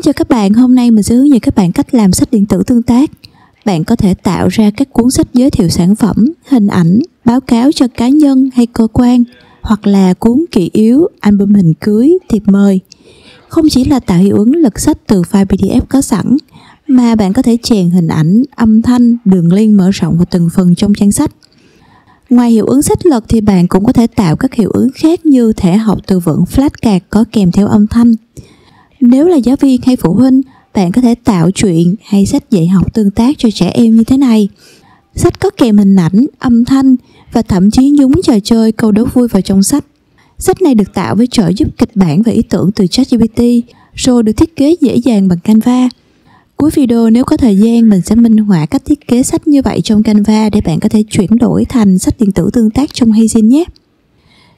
chào các bạn, hôm nay mình sẽ hướng dẫn các bạn cách làm sách điện tử tương tác. Bạn có thể tạo ra các cuốn sách giới thiệu sản phẩm, hình ảnh, báo cáo cho cá nhân hay cơ quan, hoặc là cuốn kỷ yếu, album hình cưới, thiệp mời. Không chỉ là tạo hiệu ứng lật sách từ file PDF có sẵn, mà bạn có thể chèn hình ảnh, âm thanh, đường link mở rộng vào từng phần trong trang sách. Ngoài hiệu ứng sách lật thì bạn cũng có thể tạo các hiệu ứng khác như thẻ học từ vựng flashcard có kèm theo âm thanh. Nếu là giáo viên hay phụ huynh, bạn có thể tạo truyện hay sách dạy học tương tác cho trẻ em như thế này. Sách có kèm hình ảnh, âm thanh và thậm chí nhúng trò chơi câu đố vui vào trong sách. Sách này được tạo với trợ giúp kịch bản và ý tưởng từ ChatGPT, rồi được thiết kế dễ dàng bằng Canva. Cuối video nếu có thời gian mình sẽ minh họa cách thiết kế sách như vậy trong Canva để bạn có thể chuyển đổi thành sách điện tử tương tác trong Heyzin nhé.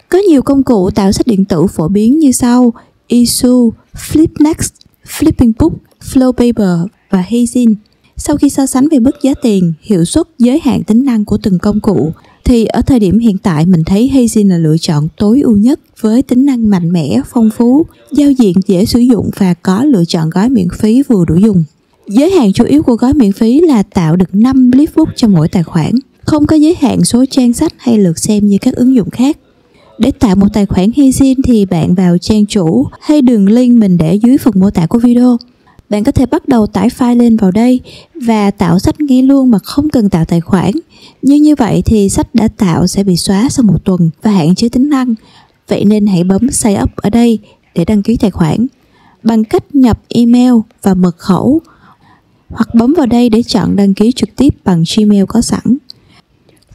Có nhiều công cụ tạo sách điện tử phổ biến như sau: Isu, Flipnext, Flipping Book, Flowpaper và Heyzin. Sau khi so sánh về mức giá tiền, hiệu suất, giới hạn tính năng của từng công cụ, thì ở thời điểm hiện tại mình thấy Heyzin là lựa chọn tối ưu nhất với tính năng mạnh mẽ, phong phú, giao diện dễ sử dụng và có lựa chọn gói miễn phí vừa đủ dùng. Giới hạn chủ yếu của gói miễn phí là tạo được 5 flipbook cho mỗi tài khoản, không có giới hạn số trang sách hay lượt xem như các ứng dụng khác. Để tạo một tài khoản Heyzin thì bạn vào trang chủ hay đường link mình để dưới phần mô tả của video. Bạn có thể bắt đầu tải file lên vào đây và tạo sách ngay luôn mà không cần tạo tài khoản. Nhưng như vậy thì sách đã tạo sẽ bị xóa sau một tuần và hạn chế tính năng. Vậy nên hãy bấm Sign Up ở đây để đăng ký tài khoản bằng cách nhập email và mật khẩu, hoặc bấm vào đây để chọn đăng ký trực tiếp bằng Gmail có sẵn.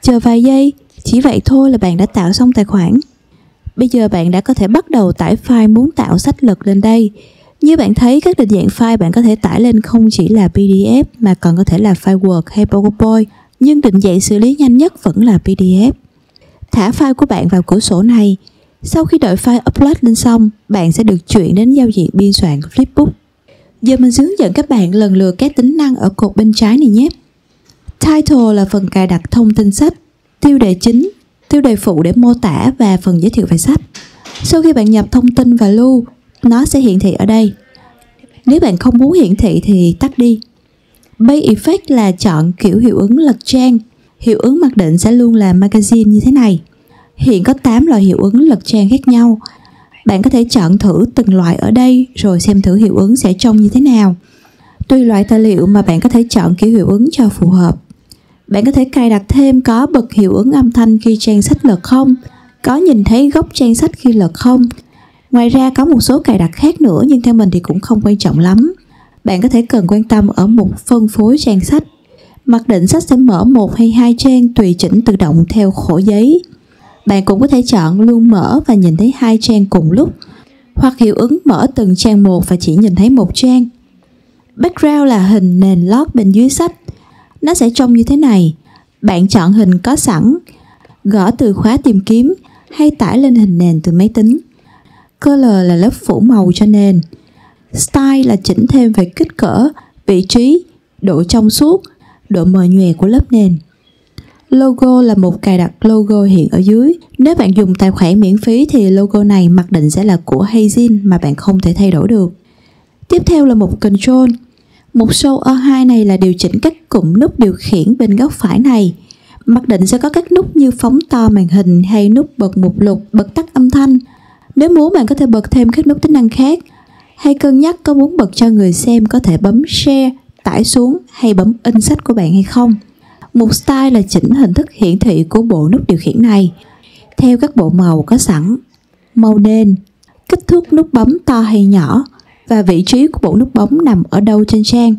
Chờ vài giây, chỉ vậy thôi là bạn đã tạo xong tài khoản. Bây giờ bạn đã có thể bắt đầu tải file muốn tạo sách lật lên đây. Như bạn thấy, các định dạng file bạn có thể tải lên không chỉ là PDF mà còn có thể là file Word hay PowerPoint, nhưng định dạng xử lý nhanh nhất vẫn là PDF. Thả file của bạn vào cửa sổ này. Sau khi đợi file upload lên xong, bạn sẽ được chuyển đến giao diện biên soạn Flipbook. Giờ mình hướng dẫn các bạn lần lượt các tính năng ở cột bên trái này nhé. Title là phần cài đặt thông tin sách, tiêu đề chính, tiêu đề phụ để mô tả và phần giới thiệu về sách. Sau khi bạn nhập thông tin và lưu, nó sẽ hiển thị ở đây. Nếu bạn không muốn hiển thị thì tắt đi. Page Effect là chọn kiểu hiệu ứng lật trang. Hiệu ứng mặc định sẽ luôn là magazine như thế này. Hiện có 8 loại hiệu ứng lật trang khác nhau. Bạn có thể chọn thử từng loại ở đây rồi xem thử hiệu ứng sẽ trông như thế nào. Tùy loại tài liệu mà bạn có thể chọn kiểu hiệu ứng cho phù hợp. Bạn có thể cài đặt thêm có bật hiệu ứng âm thanh khi trang sách lật không, có nhìn thấy góc trang sách khi lật không. Ngoài ra có một số cài đặt khác nữa nhưng theo mình thì cũng không quan trọng lắm. Bạn có thể cần quan tâm ở mục phân phối trang sách. Mặc định sách sẽ mở 1 hay 2 trang tùy chỉnh tự động theo khổ giấy. Bạn cũng có thể chọn luôn mở và nhìn thấy 2 trang cùng lúc, hoặc hiệu ứng mở từng trang một và chỉ nhìn thấy một trang. Background là hình nền lót bên dưới sách. Nó sẽ trông như thế này. Bạn chọn hình có sẵn, gõ từ khóa tìm kiếm hay tải lên hình nền từ máy tính. Color là lớp phủ màu cho nền. Style là chỉnh thêm về kích cỡ, vị trí, độ trong suốt, độ mờ nhòe của lớp nền. Logo là một cài đặt logo hiện ở dưới. Nếu bạn dùng tài khoản miễn phí thì logo này mặc định sẽ là của Heyzin mà bạn không thể thay đổi được. Tiếp theo là mục Control. Mục Show O2 này là điều chỉnh các cụm nút điều khiển bên góc phải này. Mặc định sẽ có các nút như phóng to màn hình hay nút bật mục lục, bật tắt âm thanh. Nếu muốn bạn có thể bật thêm các nút tính năng khác. Hay cân nhắc có muốn bật cho người xem có thể bấm Share, tải xuống hay bấm in sách của bạn hay không. Mục Style là chỉnh hình thức hiển thị của bộ nút điều khiển này theo các bộ màu có sẵn: màu nền, kích thước nút bấm to hay nhỏ và vị trí của bộ nút bấm nằm ở đâu trên trang.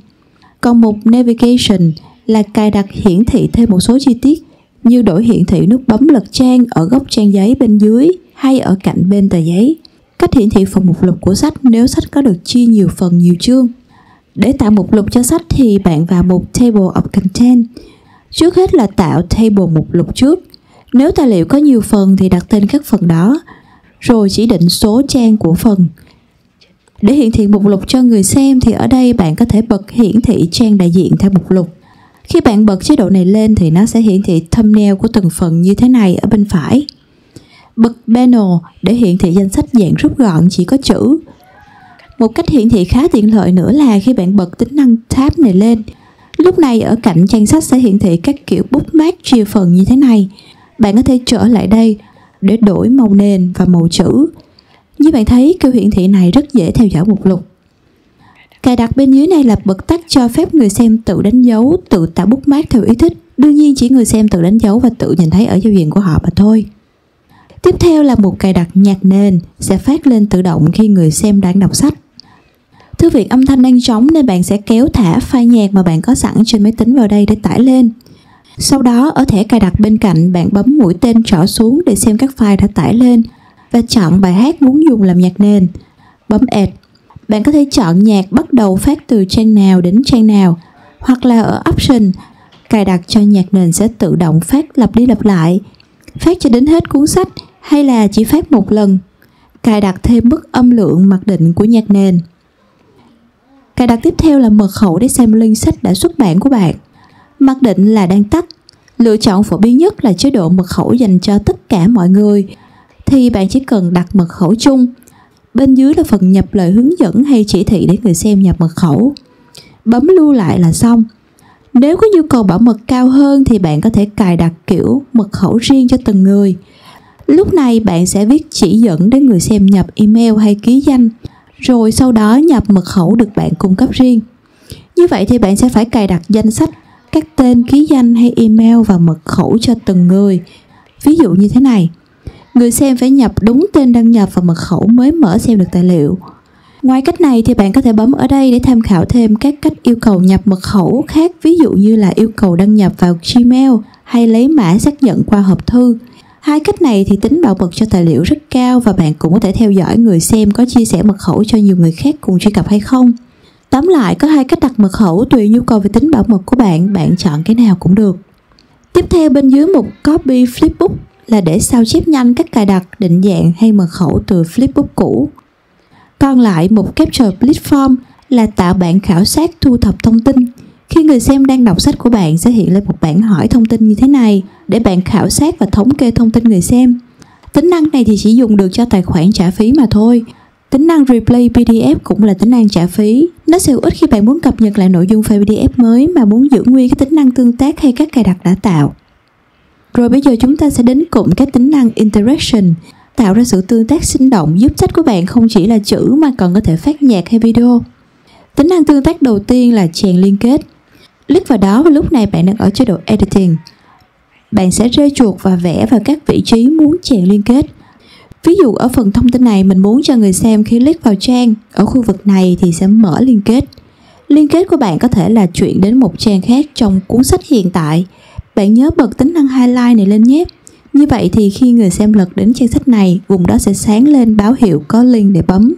Còn mục Navigation là cài đặt hiển thị thêm một số chi tiết như đổi hiển thị nút bấm lật trang ở góc trang giấy bên dưới hay ở cạnh bên tờ giấy. Cách hiển thị phần mục lục của sách nếu sách có được chia nhiều phần nhiều chương. Để tạo mục lục cho sách thì bạn vào mục Table of Content. Trước hết là tạo table mục lục trước. Nếu tài liệu có nhiều phần thì đặt tên các phần đó, rồi chỉ định số trang của phần. Để hiển thị mục lục cho người xem thì ở đây bạn có thể bật hiển thị trang đại diện theo mục lục. Khi bạn bật chế độ này lên thì nó sẽ hiển thị thumbnail của từng phần như thế này ở bên phải. Bật panel để hiển thị danh sách dạng rút gọn chỉ có chữ. Một cách hiển thị khá tiện lợi nữa là khi bạn bật tính năng tab này lên, lúc này ở cạnh trang sách sẽ hiển thị các kiểu bookmark chia phần như thế này. Bạn có thể trở lại đây để đổi màu nền và màu chữ. Như bạn thấy, kiểu hiển thị này rất dễ theo dõi mục lục. Cài đặt bên dưới này là bật tắt cho phép người xem tự đánh dấu, tự tạo bookmark theo ý thích. Đương nhiên chỉ người xem tự đánh dấu và tự nhìn thấy ở giao diện của họ mà thôi. Tiếp theo là mục cài đặt nhạc nền sẽ phát lên tự động khi người xem đang đọc sách. Thư viện âm thanh đang trống nên bạn sẽ kéo thả file nhạc mà bạn có sẵn trên máy tính vào đây để tải lên. Sau đó ở thẻ cài đặt bên cạnh, bạn bấm mũi tên trỏ xuống để xem các file đã tải lên và chọn bài hát muốn dùng làm nhạc nền. Bấm Add. Bạn có thể chọn nhạc bắt đầu phát từ trang nào đến trang nào, hoặc là ở Option, cài đặt cho nhạc nền sẽ tự động phát lặp đi lặp lại, phát cho đến hết cuốn sách hay là chỉ phát một lần. Cài đặt thêm mức âm lượng mặc định của nhạc nền. Cài đặt tiếp theo là mật khẩu để xem link sách đã xuất bản của bạn. Mặc định là đang tắt. Lựa chọn phổ biến nhất là chế độ mật khẩu dành cho tất cả mọi người, thì bạn chỉ cần đặt mật khẩu chung. Bên dưới là phần nhập lời hướng dẫn hay chỉ thị để người xem nhập mật khẩu. Bấm lưu lại là xong. Nếu có nhu cầu bảo mật cao hơn thì bạn có thể cài đặt kiểu mật khẩu riêng cho từng người. Lúc này bạn sẽ viết chỉ dẫn để người xem nhập email hay ký danh, rồi sau đó nhập mật khẩu được bạn cung cấp riêng. Như vậy thì bạn sẽ phải cài đặt danh sách, các tên ký danh hay email và mật khẩu cho từng người. Ví dụ như thế này, người xem phải nhập đúng tên đăng nhập và mật khẩu mới mở xem được tài liệu. Ngoài cách này thì bạn có thể bấm ở đây để tham khảo thêm các cách yêu cầu nhập mật khẩu khác, ví dụ như là yêu cầu đăng nhập vào Gmail hay lấy mã xác nhận qua hộp thư. Hai cách này thì tính bảo mật cho tài liệu rất cao và bạn cũng có thể theo dõi người xem có chia sẻ mật khẩu cho nhiều người khác cùng truy cập hay không. Tóm lại, có hai cách đặt mật khẩu tùy nhu cầu về tính bảo mật của bạn, bạn chọn cái nào cũng được. Tiếp theo bên dưới mục Copy Flipbook là để sao chép nhanh các cài đặt, định dạng hay mật khẩu từ Flipbook cũ. Còn lại mục Capture Platform là tạo bản khảo sát thu thập thông tin. Khi người xem đang đọc sách của bạn sẽ hiện lên một bảng hỏi thông tin như thế này để bạn khảo sát và thống kê thông tin người xem. Tính năng này thì chỉ dùng được cho tài khoản trả phí mà thôi. Tính năng Replay PDF cũng là tính năng trả phí. Nó sẽ hữu ích khi bạn muốn cập nhật lại nội dung file PDF mới mà muốn giữ nguyên cái tính năng tương tác hay các cài đặt đã tạo. Rồi bây giờ chúng ta sẽ đến cụm các tính năng Interaction, tạo ra sự tương tác sinh động giúp sách của bạn không chỉ là chữ mà còn có thể phát nhạc hay video. Tính năng tương tác đầu tiên là chèn liên kết. Click vào đó và lúc này bạn đang ở chế độ Editing. Bạn sẽ rê chuột và vẽ vào các vị trí muốn chèn liên kết. Ví dụ ở phần thông tin này mình muốn cho người xem khi click vào trang, ở khu vực này thì sẽ mở liên kết. Liên kết của bạn có thể là chuyển đến một trang khác trong cuốn sách hiện tại. Bạn nhớ bật tính năng highlight này lên nhé. Như vậy thì khi người xem lật đến trang sách này, vùng đó sẽ sáng lên báo hiệu có link để bấm.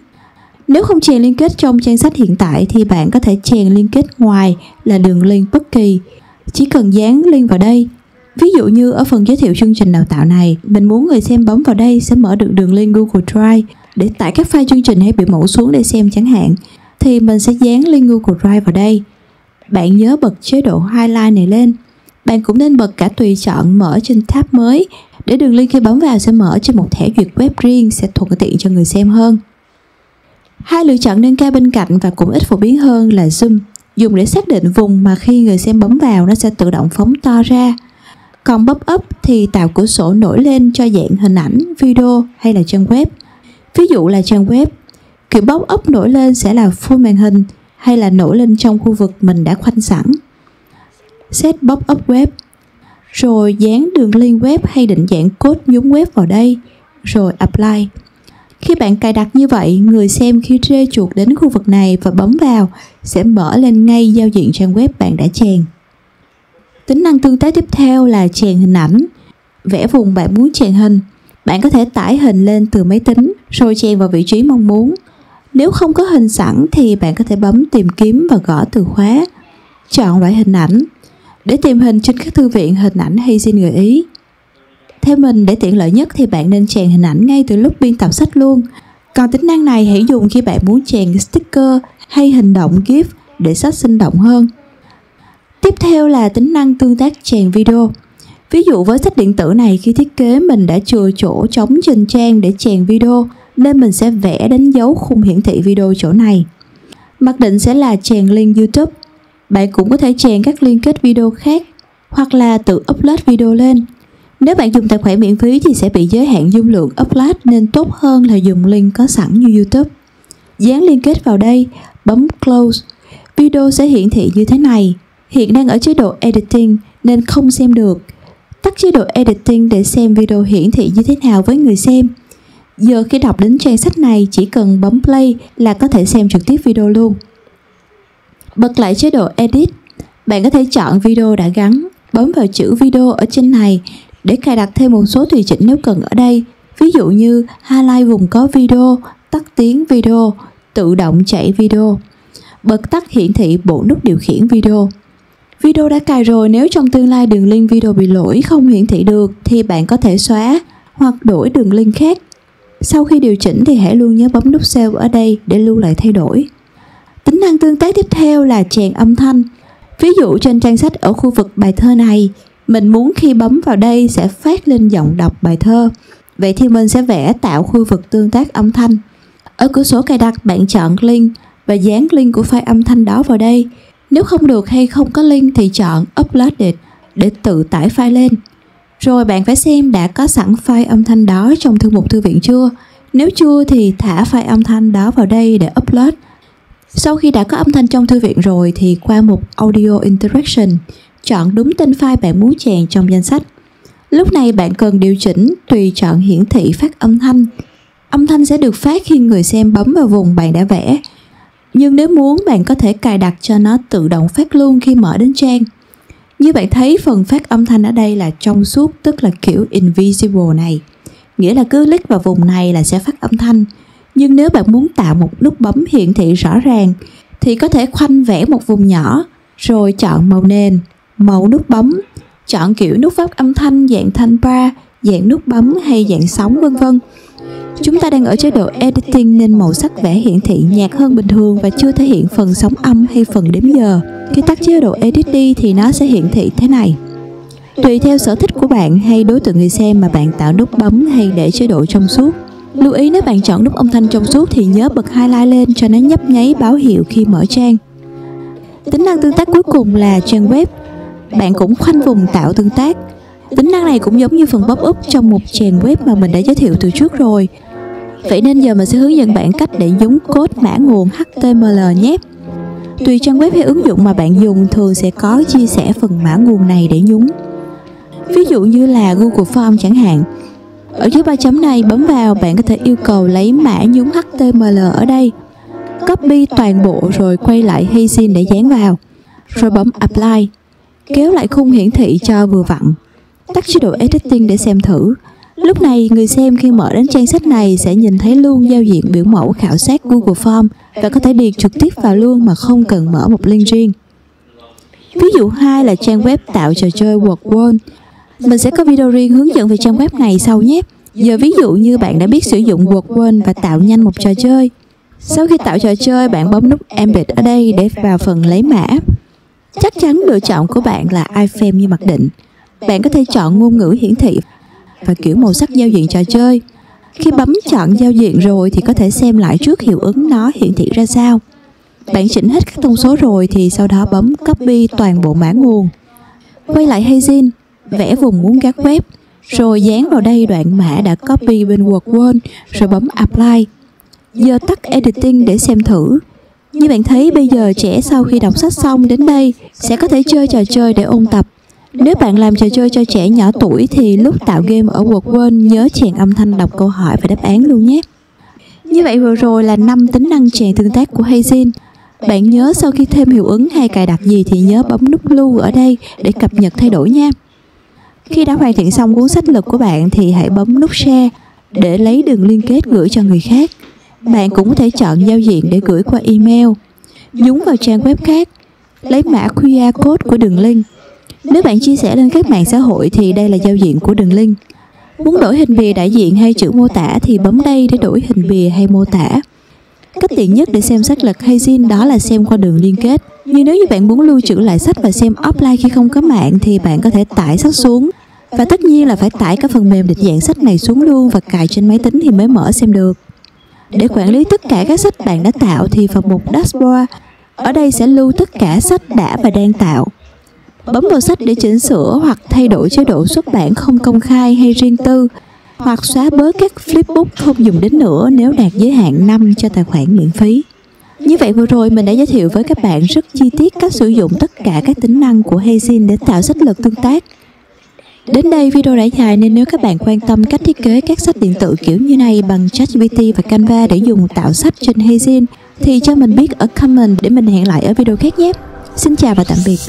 Nếu không chèn liên kết trong trang sách hiện tại thì bạn có thể chèn liên kết ngoài là đường link bất kỳ. Chỉ cần dán link vào đây. Ví dụ như ở phần giới thiệu chương trình đào tạo này, mình muốn người xem bấm vào đây sẽ mở được đường link Google Drive để tải các file chương trình hay biểu mẫu xuống để xem chẳng hạn. Thì mình sẽ dán link Google Drive vào đây. Bạn nhớ bật chế độ highlight này lên. Bạn cũng nên bật cả tùy chọn mở trên tab mới để đường link khi bấm vào sẽ mở trên một thẻ duyệt web riêng, sẽ thuận tiện cho người xem hơn. Hai lựa chọn nâng cao bên cạnh và cũng ít phổ biến hơn là Zoom, dùng để xác định vùng mà khi người xem bấm vào nó sẽ tự động phóng to ra. Còn Pop-up thì tạo cửa sổ nổi lên cho dạng hình ảnh, video hay là trang web. Ví dụ là trang web, kiểu Pop-up nổi lên sẽ là full màn hình hay là nổi lên trong khu vực mình đã khoanh sẵn. Set Pop-up web, rồi dán đường link web hay định dạng code nhúng web vào đây, rồi Apply. Khi bạn cài đặt như vậy, người xem khi rê chuột đến khu vực này và bấm vào sẽ mở lên ngay giao diện trang web bạn đã chèn. Tính năng tương tác tiếp theo là chèn hình ảnh. Vẽ vùng bạn muốn chèn hình. Bạn có thể tải hình lên từ máy tính rồi chèn vào vị trí mong muốn. Nếu không có hình sẵn thì bạn có thể bấm tìm kiếm và gõ từ khóa. Chọn loại hình ảnh. Để tìm hình trên các thư viện hình ảnh hay xin gợi ý. Theo mình, để tiện lợi nhất thì bạn nên chèn hình ảnh ngay từ lúc biên tập sách luôn. Còn tính năng này hãy dùng khi bạn muốn chèn sticker hay hình động GIF để sách sinh động hơn. Tiếp theo là tính năng tương tác chèn video. Ví dụ với sách điện tử này, khi thiết kế mình đã chừa chỗ trống trên trang để chèn video nên mình sẽ vẽ đánh dấu khung hiển thị video chỗ này. Mặc định sẽ là chèn link YouTube. Bạn cũng có thể chèn các liên kết video khác hoặc là tự upload video lên. Nếu bạn dùng tài khoản miễn phí thì sẽ bị giới hạn dung lượng upload, nên tốt hơn là dùng link có sẵn như YouTube. Dán liên kết vào đây, bấm Close. Video sẽ hiển thị như thế này. Hiện đang ở chế độ Editing nên không xem được. Tắt chế độ Editing để xem video hiển thị như thế nào với người xem. Giờ khi đọc đến trang sách này, chỉ cần bấm Play là có thể xem trực tiếp video luôn. Bật lại chế độ Edit. Bạn có thể chọn video đã gắn, bấm vào chữ video ở trên này để cài đặt thêm một số tùy chỉnh nếu cần ở đây. Ví dụ như highlight vùng có video, tắt tiếng video, tự động chạy video. Bật tắt hiển thị bộ nút điều khiển video. Video đã cài rồi, nếu trong tương lai đường link video bị lỗi không hiển thị được thì bạn có thể xóa hoặc đổi đường link khác. Sau khi điều chỉnh thì hãy luôn nhớ bấm nút Save ở đây để lưu lại thay đổi. Tính năng tương tác tiếp theo là chèn âm thanh. Ví dụ trên trang sách ở khu vực bài thơ này, mình muốn khi bấm vào đây sẽ phát lên giọng đọc bài thơ. Vậy thì mình sẽ vẽ tạo khu vực tương tác âm thanh. Ở cửa sổ cài đặt, bạn chọn link và dán link của file âm thanh đó vào đây. Nếu không được hay không có link thì chọn Uploaded để tự tải file lên. Rồi bạn phải xem đã có sẵn file âm thanh đó trong thư mục thư viện chưa. Nếu chưa thì thả file âm thanh đó vào đây để upload. Sau khi đã có âm thanh trong thư viện rồi thì qua mục Audio Interaction, chọn đúng tên file bạn muốn chèn trong danh sách. Lúc này bạn cần điều chỉnh tùy chọn hiển thị phát âm thanh. Âm thanh sẽ được phát khi người xem bấm vào vùng bạn đã vẽ. Nhưng nếu muốn, bạn có thể cài đặt cho nó tự động phát luôn khi mở đến trang. Như bạn thấy, phần phát âm thanh ở đây là trong suốt, tức là kiểu invisible này. Nghĩa là cứ click vào vùng này là sẽ phát âm thanh. Nhưng nếu bạn muốn tạo một nút bấm hiển thị rõ ràng thì có thể khoanh vẽ một vùng nhỏ, rồi chọn màu nền, màu nút bấm, chọn kiểu nút phát âm thanh dạng thanh bar, dạng nút bấm hay dạng sóng vân vân. Chúng ta đang ở chế độ Editing nên màu sắc vẽ hiển thị nhạt hơn bình thường và chưa thể hiện phần sóng âm hay phần đếm giờ. Khi tắt chế độ Edit đi thì nó sẽ hiển thị thế này. Tùy theo sở thích của bạn hay đối tượng người xem mà bạn tạo nút bấm hay để chế độ trong suốt. Lưu ý nếu bạn chọn nút âm thanh trong suốt thì nhớ bật highlight lên cho nó nhấp nháy báo hiệu khi mở trang. Tính năng tương tác cuối cùng là trang web. Bạn cũng khoanh vùng tạo tương tác. Tính năng này cũng giống như phần pop-up trong một trang web mà mình đã giới thiệu từ trước rồi. Vậy nên giờ mình sẽ hướng dẫn bạn cách để nhúng code mã nguồn HTML nhé. Tùy trang web hay ứng dụng mà bạn dùng thường sẽ có chia sẻ phần mã nguồn này để nhúng. Ví dụ như là Google Form chẳng hạn. Ở dưới ba chấm này bấm vào, bạn có thể yêu cầu lấy mã nhúng HTML ở đây. Copy toàn bộ rồi quay lại Hazin để dán vào. Rồi bấm Apply. Kéo lại khung hiển thị cho vừa vặn. Tắt chế độ Editing để xem thử. Lúc này người xem khi mở đến trang sách này sẽ nhìn thấy luôn giao diện biểu mẫu khảo sát Google Form và có thể điền trực tiếp vào luôn mà không cần mở một link riêng. Ví dụ 2 là trang web tạo trò chơi WordWall. Mình sẽ có video riêng hướng dẫn về trang web này sau nhé. Giờ ví dụ như bạn đã biết sử dụng WordWall và tạo nhanh một trò chơi. Sau khi tạo trò chơi, bạn bấm nút Embed ở đây để vào phần lấy mã. Chắc chắn lựa chọn của bạn là iframe như mặc định. Bạn có thể chọn ngôn ngữ hiển thị và kiểu màu sắc giao diện trò chơi. Khi bấm chọn giao diện rồi thì có thể xem lại trước hiệu ứng nó hiển thị ra sao. Bạn chỉnh hết các thông số rồi thì sau đó bấm Copy toàn bộ mã nguồn. Quay lại Hazin, vẽ vùng muốn gác web, rồi dán vào đây đoạn mã đã copy bên WordWall, rồi bấm Apply. Giờ tắt Editing để xem thử. Như bạn thấy bây giờ trẻ sau khi đọc sách xong đến đây sẽ có thể chơi trò chơi để ôn tập. Nếu bạn làm trò chơi cho trẻ nhỏ tuổi thì lúc tạo game ở WordWall nhớ chèn âm thanh đọc câu hỏi và đáp án luôn nhé. Như vậy vừa rồi là 5 tính năng chèn tương tác của Hazin. Bạn nhớ sau khi thêm hiệu ứng hay cài đặt gì thì nhớ bấm nút lưu ở đây để cập nhật thay đổi nha. Khi đã hoàn thiện xong cuốn sách lực của bạn thì hãy bấm nút Share để lấy đường liên kết gửi cho người khác. Bạn cũng có thể chọn giao diện để gửi qua email, nhúng vào trang web khác, lấy mã QR code của đường link. Nếu bạn chia sẻ lên các mạng xã hội thì đây là giao diện của đường link. Muốn đổi hình bìa đại diện hay chữ mô tả thì bấm đây để đổi hình bìa hay mô tả. Cách tiện nhất để xem sách lật Hazin đó là xem qua đường liên kết. Nhưng nếu như bạn muốn lưu trữ lại sách và xem offline khi không có mạng thì bạn có thể tải sách xuống. Và tất nhiên là phải tải cả phần mềm định dạng sách này xuống luôn và cài trên máy tính thì mới mở xem được. Để quản lý tất cả các sách bạn đã tạo thì vào mục Dashboard, ở đây sẽ lưu tất cả sách đã và đang tạo. Bấm vào sách để chỉnh sửa hoặc thay đổi chế độ xuất bản không công khai hay riêng tư, hoặc xóa bớt các flipbook không dùng đến nữa nếu đạt giới hạn 5 cho tài khoản miễn phí. Như vậy vừa rồi mình đã giới thiệu với các bạn rất chi tiết cách sử dụng tất cả các tính năng của Heyzine để tạo sách lược tương tác. Đến đây video đã dài nên nếu các bạn quan tâm cách thiết kế các sách điện tử kiểu như này bằng ChatGPT và Canva để dùng tạo sách trên Heyzine thì cho mình biết ở comment để mình hẹn lại ở video khác nhé. Xin chào và tạm biệt.